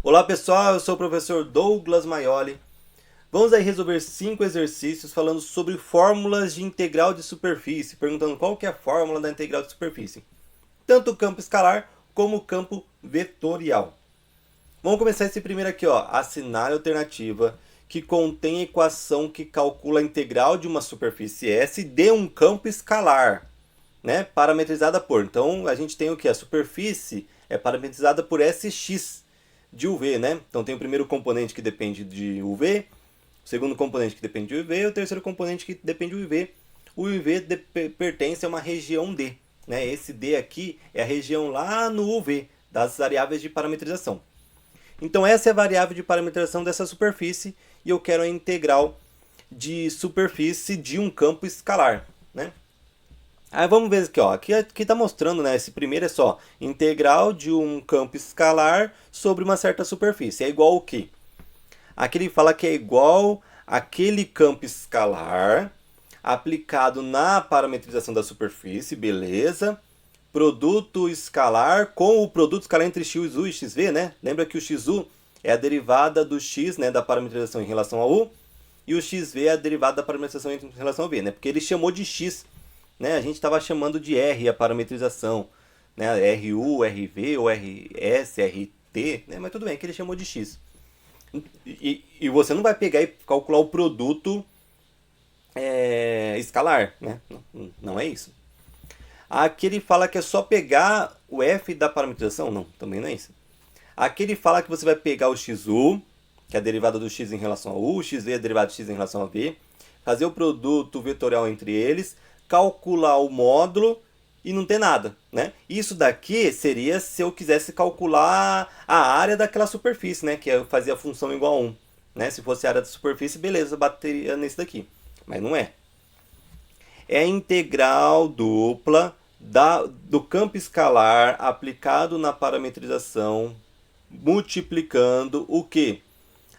Olá pessoal, eu sou o professor Douglas Maioli. Vamos aí resolver 5 exercícios falando sobre fórmulas de integral de superfície, perguntando qual que é a fórmula da integral de superfície. Tanto o campo escalar como o campo vetorial. Vamos começar esse primeiro aqui, ó. Assinale a alternativa que contém a equação que calcula a integral de uma superfície S de um campo escalar, né? Parametrizada por. Então a gente tem o que? A superfície é parametrizada por Sx de UV, né? Então tem o primeiro componente que depende de UV, o segundo componente que depende de UV e o terceiro componente que depende de UV. O UV pertence a uma região D, né? Esse D aqui é a região lá no UV das variáveis de parametrização. Então essa é a variável de parametrização dessa superfície e eu quero a integral de superfície de um campo escalar, né? Aí vamos ver aqui, ó. Aqui está mostrando, né? Esse primeiro é só integral de um campo escalar sobre uma certa superfície. É igual o quê? Aqui ele fala que é igual aquele campo escalar aplicado na parametrização da superfície, beleza? Produto escalar com o produto escalar entre XU e XV, né? Lembra que o XU é a derivada do X, né, da parametrização em relação ao U, e o XV é a derivada da parametrização em relação ao V, né? Porque ele chamou de X, né? A gente estava chamando de R a parametrização, né? RU, RV ou RS, RT, né? Mas tudo bem, que ele chamou de X. E você não vai pegar e calcular o produto escalar, né? Não é isso. Aqui ele fala que é só pegar o F da parametrização? Não, também não é isso. Aqui ele fala que você vai pegar o XU, que é a derivada do X em relação ao U, o XV é a derivada do X em relação ao V, fazer o produto vetorial entre eles, calcular o módulo e não ter nada, né? Isso daqui seria se eu quisesse calcular a área daquela superfície, né? Que eu fazia a função igual a 1, né? Se fosse a área da superfície, beleza, eu bateria nesse daqui. Mas não é. É a integral dupla do campo escalar aplicado na parametrização, multiplicando o que?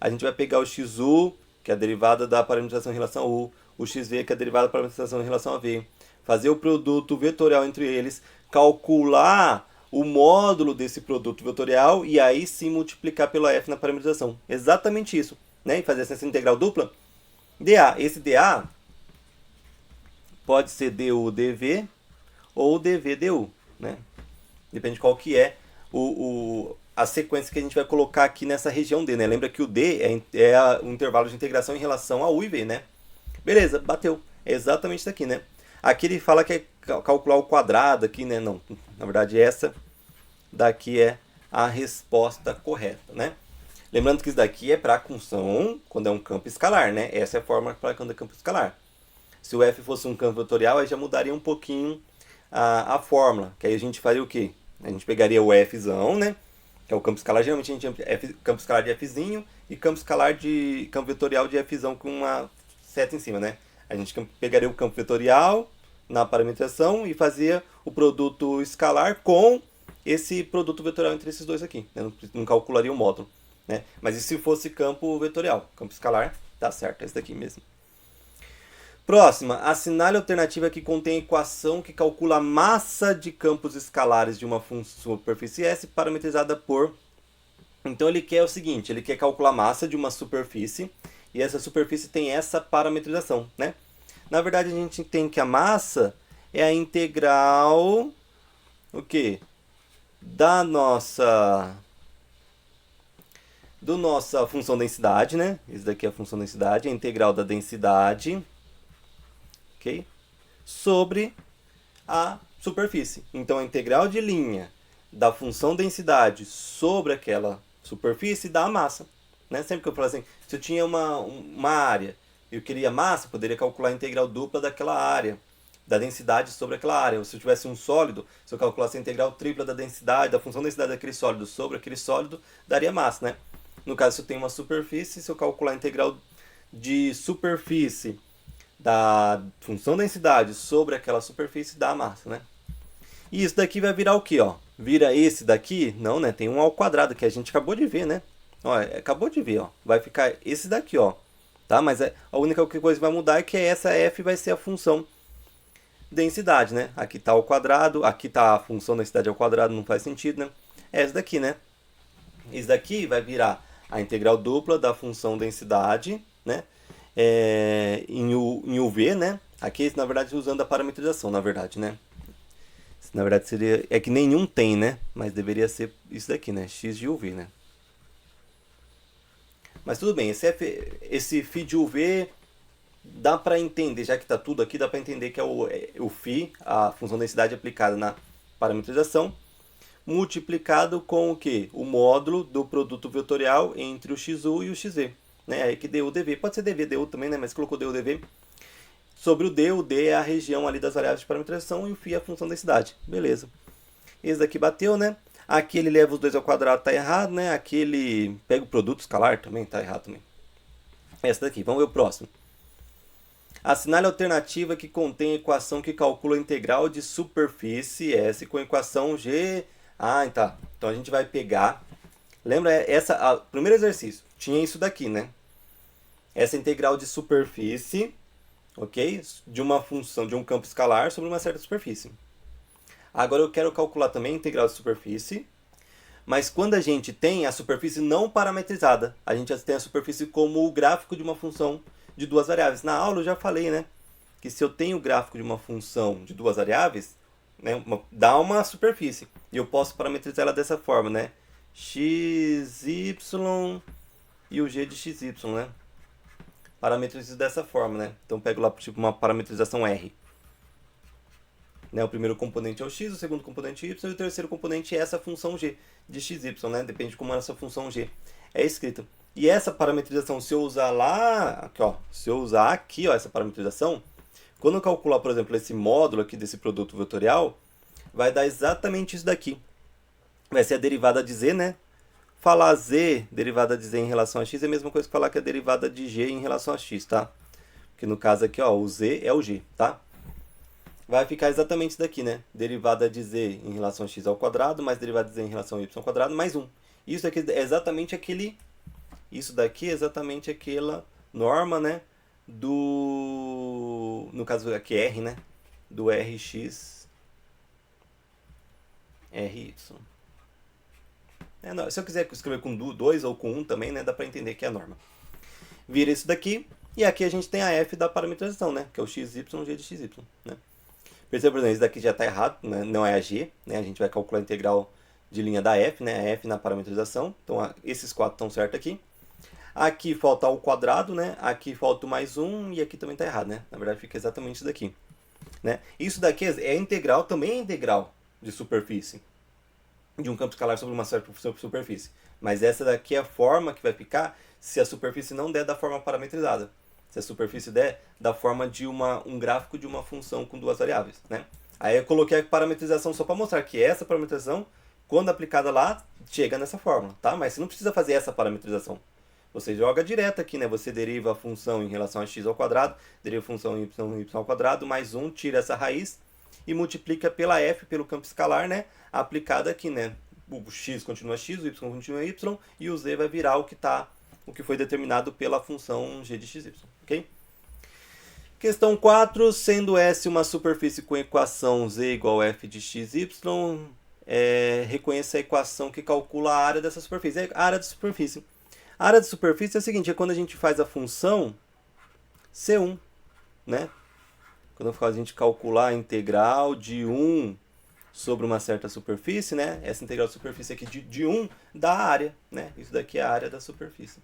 A gente vai pegar o XU, que é a derivada da parametrização em relação ao U, o XV, que é a derivada da parametrização em relação a V, fazer o produto vetorial entre eles, calcular o módulo desse produto vetorial e aí sim multiplicar pela F na parametrização. Exatamente isso, né? E fazer essa integral dupla. dA, esse dA pode ser du dv ou dv du, né? Depende de qual que é a sequência que a gente vai colocar aqui nessa região D, né? Lembra que o D é o intervalo de integração em relação a U e V, né? Beleza, bateu. É exatamente isso aqui, né? Aqui ele fala que é calcular o quadrado aqui, né? Não, na verdade essa daqui é a resposta correta, né? Lembrando que isso daqui é para a função quando é um campo escalar, né? Essa é a forma para quando é campo escalar. Se o F fosse um campo vetorial, aí já mudaria um pouquinho a fórmula, que aí a gente faria o quê? A gente pegaria o Fzão, né? Que é o campo escalar, geralmente a gente chama campo escalar de Fzinho e campo vetorial de Fzão com uma seta em cima, né? A gente pegaria o campo vetorial na parametrização e fazia o produto escalar com esse produto vetorial entre esses dois aqui, né? Não calcularia o módulo, né? Mas e se fosse campo vetorial? Campo escalar, tá certo, é esse daqui mesmo. Próxima, assinale a alternativa que contém a equação que calcula a massa de campos escalares de uma superfície S parametrizada por... Então ele quer o seguinte, ele quer calcular a massa de uma superfície e essa superfície tem essa parametrização, né? Na verdade a gente tem que a massa é a integral o quê? Da nossa função densidade, né? Isso daqui é a função densidade, a integral da densidade, ok? Sobre a superfície. Então a integral de linha da função densidade sobre aquela superfície dá a massa, né? Sempre que eu falo assim, se eu tinha uma área e eu queria massa, eu poderia calcular a integral dupla daquela área, da densidade sobre aquela área. Ou se eu tivesse um sólido, se eu calculasse a integral tripla da densidade, da função densidade daquele sólido sobre aquele sólido, daria massa, né? No caso, se eu tenho uma superfície, se eu calcular a integral de superfície da função densidade sobre aquela superfície, dá a massa, né? E isso daqui vai virar o que, ó? Vira esse daqui? Não, né? Tem um ao quadrado que a gente acabou de ver, né? Ó, acabou de ver, ó. Vai ficar esse daqui, ó. Tá? Mas a única coisa que vai mudar é que essa f vai ser a função densidade, né? Aqui está ao quadrado, aqui está a função densidade ao quadrado, não faz sentido, né? É essa daqui, né? Isso daqui vai virar a integral dupla da função densidade, né? Em UV, né? Aqui, na verdade, usando a parametrização, na verdade, né? Na verdade, seria... É que nenhum tem, né? Mas deveria ser isso daqui, né? X de UV, né? Mas tudo bem, esse φ de UV dá para entender, já que está tudo aqui, dá para entender que é o φ, a função densidade aplicada na parametrização, multiplicado com o quê? O módulo do produto vetorial entre o XU e o XV. Né? Aí que deu dv, pode ser dv, du também, né? Mas colocou deu dv. Sobre o d é a região ali das variáveis de parametrização e o φ é a função densidade. Beleza. Esse daqui bateu, né? Aqui ele leva os 2 ao quadrado, tá errado, né? Aqui ele pega o produto escalar também, tá errado também. Essa daqui, vamos ver o próximo. Assinale a alternativa que contém a equação que calcula a integral de superfície S com a equação G. Ah, tá. Então a gente vai pegar... Lembra, primeiro exercício, tinha isso daqui, né? Essa integral de superfície, ok? De uma função, de um campo escalar sobre uma certa superfície. Agora eu quero calcular também a integral de superfície, mas quando a gente tem a superfície não parametrizada, a gente tem a superfície como o gráfico de uma função de duas variáveis. Na aula eu já falei, né? Que se eu tenho o gráfico de uma função de duas variáveis, né, dá uma superfície. E eu posso parametrizar ela dessa forma, né? xy e o g de xy, né? Parametrizo dessa forma, né? Então pego lá tipo uma parametrização R. Né, o primeiro componente é o x, o segundo componente é y e o terceiro componente é essa função g de xy, né? Depende de como essa função g é escrita. E essa parametrização, se eu usar lá, aqui, ó, se eu usar aqui, ó, essa parametrização, quando eu calcular, por exemplo, esse módulo aqui desse produto vetorial, vai dar exatamente isso daqui. Vai ser a derivada de z, né? Falar z, derivada de z em relação a x, é a mesma coisa que falar que a derivada de g em relação a x, tá? Porque no caso aqui, ó, o z é o g, tá? Vai ficar exatamente isso daqui, né? Derivada de z em relação a x ao quadrado, mais derivada de z em relação a y ao quadrado, mais 1. Isso aqui é exatamente aquele... Isso daqui é exatamente aquela norma, né? No caso aqui R, né? Do Rx, Ry. Se eu quiser escrever com 2 ou com 1 também, né? Dá pra entender que é a norma. Vira isso daqui, e aqui a gente tem a f da parametrização, né? Que é o xy, g de xy, né? Perceba, por exemplo, esse daqui já está errado, né? Não é a g, né? A gente vai calcular a integral de linha da f, né? A f na parametrização. Então, esses 4 estão certos aqui. Aqui falta o quadrado, né? Aqui falta mais 1 e aqui também está errado, né? Na verdade, fica exatamente isso daqui. Né? Isso daqui é integral, também é integral de superfície. De um campo escalar sobre uma certa superfície. Mas essa daqui é a forma que vai ficar se a superfície não der da forma parametrizada. Se a superfície der da forma de um gráfico de uma função com duas variáveis, né? Aí eu coloquei a parametrização só para mostrar que essa parametrização, quando aplicada lá, chega nessa fórmula, tá? Mas você não precisa fazer essa parametrização. Você joga direto aqui, né? Você deriva a função em relação a x ao quadrado, deriva a função em y ao quadrado, mais 1, tira essa raiz e multiplica pela f, pelo campo escalar, né? Aplicada aqui, né? O x continua x, o y continua y, e o z vai virar o que foi determinado pela função g de xy, ok? Questão 4, sendo S uma superfície com equação z igual a f de xy, reconheça a equação que calcula a área dessa superfície. A área da superfície. A área de superfície é a seguinte, é quando a gente faz a função C1, né? Quando a gente calcular a integral de 1 sobre uma certa superfície, né? Essa integral de superfície aqui de 1 dá a área, né? Isso daqui é a área da superfície.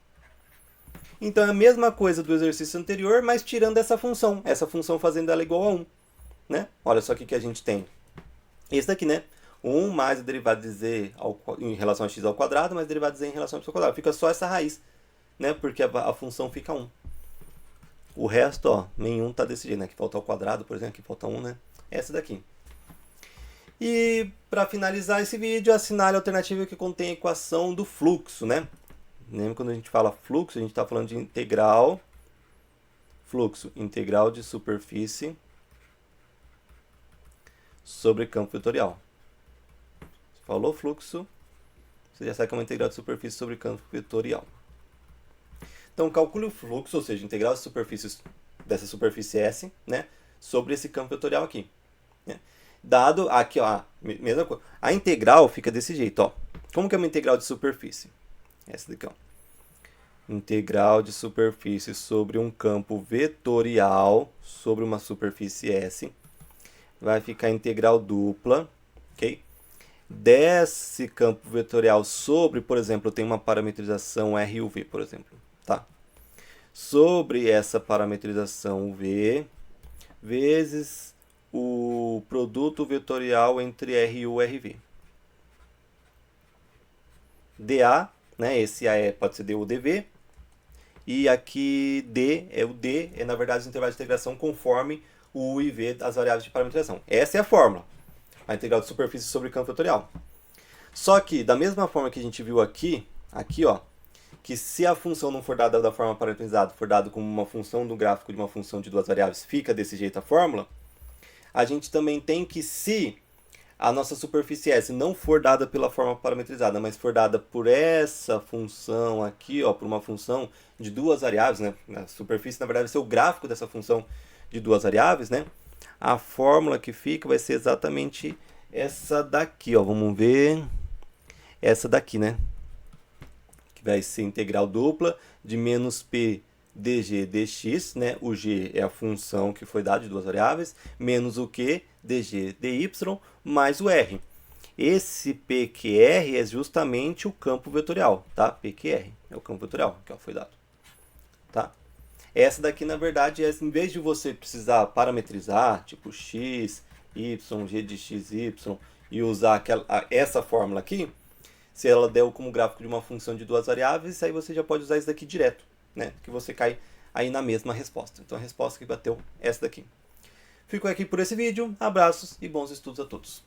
Então é a mesma coisa do exercício anterior, mas tirando essa função fazendo ela igual a 1, né? Olha só o que a gente tem. Esse daqui, né? 1 mais a derivada de z em relação a x ao quadrado, mais a derivada de z em relação a y ao quadrado. Fica só essa raiz, né? Porque a função fica 1. O resto, ó, nenhum tá desse jeito, né? Aqui falta o quadrado, por exemplo, aqui falta 1, né? Essa daqui. E para finalizar esse vídeo, assinale a alternativa que contém a equação do fluxo, né? Lembra quando a gente fala fluxo, a gente está falando de integral, fluxo, integral de superfície sobre campo vetorial. Falou fluxo, você já sabe que é uma integral de superfície sobre campo vetorial. Então, calcule o fluxo, ou seja, integral de superfície dessa superfície S, né, sobre esse campo vetorial aqui. Né? Dado aqui, ó, mesma coisa. A integral fica desse jeito, ó. Como que é uma integral de superfície? Essa daqui, ó. Integral de superfície sobre um campo vetorial sobre uma superfície S. Vai ficar integral dupla, ok? Desse campo vetorial sobre, por exemplo, eu tenho uma parametrização R e U V, por exemplo, tá? Sobre essa parametrização V, vezes o produto vetorial entre R e U e RV. dA, né? Esse A pode ser dU ou dV. E aqui D é na verdade os intervalos de integração conforme o U e V das variáveis de parametrização. Essa é a fórmula, a integral de superfície sobre campo vetorial. Só que, da mesma forma que a gente viu aqui, ó, que se a função não for dada da forma parametrizada, for dada como uma função do gráfico de uma função de duas variáveis, fica desse jeito a fórmula, a gente também tem que, se a nossa superfície S não for dada pela forma parametrizada, mas for dada por essa função aqui, ó, por uma função de duas variáveis, né? A superfície, na verdade, vai ser o gráfico dessa função de duas variáveis, né? A fórmula que fica vai ser exatamente essa daqui, ó. Vamos ver. Essa daqui, né? Que vai ser integral dupla de menos P dg dx, né? O g é a função que foi dada de duas variáveis, menos o q dg dy, mais o r. Esse PQR é justamente o campo vetorial, tá? PQR é o campo vetorial que foi dado, tá? Essa daqui, na verdade, em vez de você precisar parametrizar, tipo x, y, g de x, y, e usar essa fórmula aqui, se ela der como gráfico de uma função de duas variáveis, aí você já pode usar isso daqui direto, né? Que você cai aí na mesma resposta. Então a resposta que bateu é essa daqui. Fico aqui por esse vídeo, abraços e bons estudos a todos.